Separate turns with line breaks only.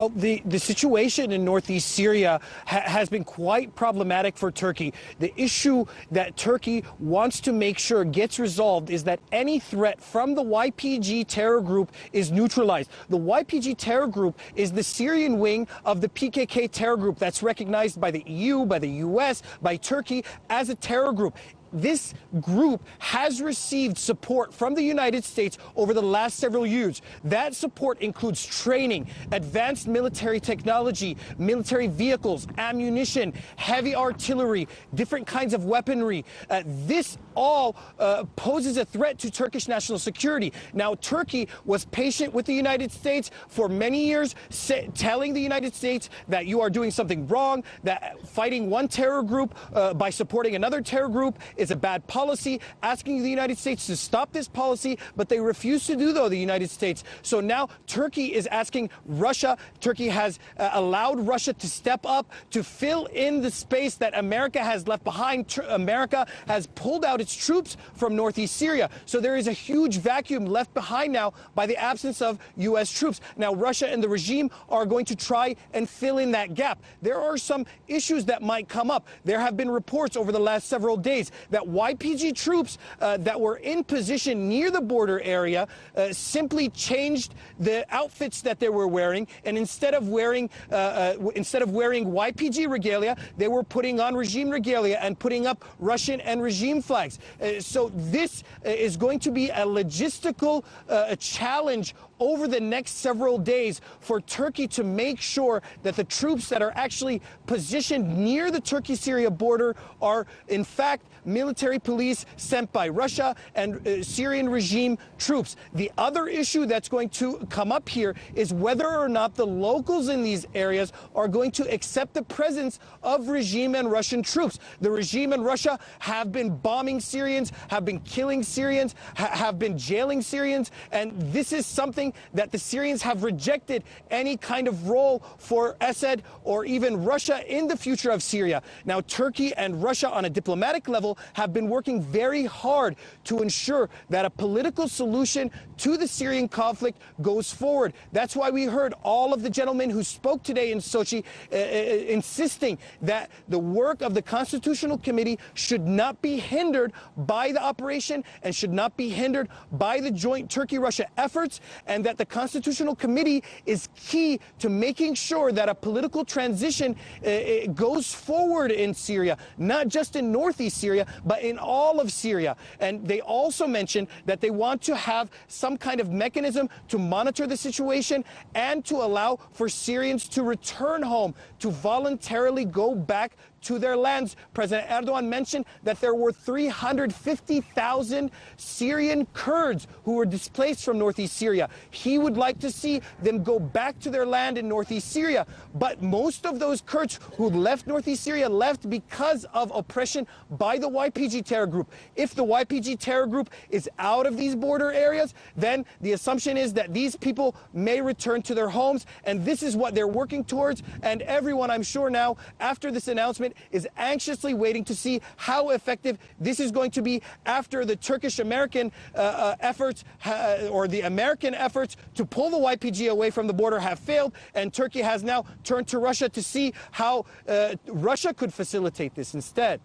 Well, the situation in northeast Syria has been quite problematic for Turkey. The issue that Turkey wants to make sure gets resolved is that any threat from the YPG terror group is neutralized. The YPG terror group is the Syrian wing of the PKK terror group that's recognized by the EU, by the US, by Turkey as a terror group. This group has received support from the United States over the last several years. That support includes training, advanced military technology, military vehicles, ammunition, heavy artillery, different kinds of weaponry. This all poses a threat to Turkish national security. Now, Turkey was patient with the United States for many years, telling the United States that you are doing something wrong, that fighting one terror group by supporting another terror group is a bad policy, asking the United States to stop this policy, but they refuse to do though, the United States. So now Turkey is asking Russia. Turkey has allowed Russia to step up to fill in the space that America has left behind. America has pulled out its troops from northeast Syria. So there is a huge vacuum left behind now by the absence of U.S. troops. Now Russia and the regime are going to try and fill in that gap. There are some issues that might come up. There have been reports over the last several days that YPG troops that were in position near the border area simply changed the outfits that they were wearing, and instead of wearing YPG regalia, they were putting on regime regalia and putting up Russian and regime flags. So this is going to be a logistical challenge over the next several days for Turkey to make sure that the troops that are actually positioned near the Turkey-Syria border are, in fact, military police sent by Russia and Syrian regime troops. The other issue that's going to come up here is whether or not the locals in these areas are going to accept the presence of regime and Russian troops. The regime and Russia have been bombing Syrians, have been killing Syrians, have been jailing Syrians, and this is something that the Syrians have rejected any kind of role for Assad or even Russia in the future of Syria. Now, Turkey and Russia on a diplomatic level have been working very hard to ensure that a political solution to the Syrian conflict goes forward. That's why we heard all of the gentlemen who spoke today in Sochi insisting that the work of the Constitutional Committee should not be hindered by the operation and should not be hindered by the joint Turkey-Russia efforts, and that the Constitutional Committee is key to making sure that a political transition goes forward in Syria, not just in northeast Syria, but in all of Syria. And they also mentioned that they want to have some kind of mechanism to monitor the situation and to allow for Syrians to return home, to voluntarily go back to their lands. President Erdogan mentioned that there were 350,000 Syrian Kurds who were displaced from northeast Syria. He would like to see them go back to their land in northeast Syria. But most of those Kurds who left northeast Syria left because of oppression by the YPG terror group. If the YPG terror group is out of these border areas, then the assumption is that these people may return to their homes, and this is what they're working towards. And everyone, I'm sure now, after this announcement, is anxiously waiting to see how effective this is going to be after the Turkish-American efforts or the American efforts to pull the YPG away from the border have failed, and Turkey has now turned to Russia to see how Russia could facilitate this instead.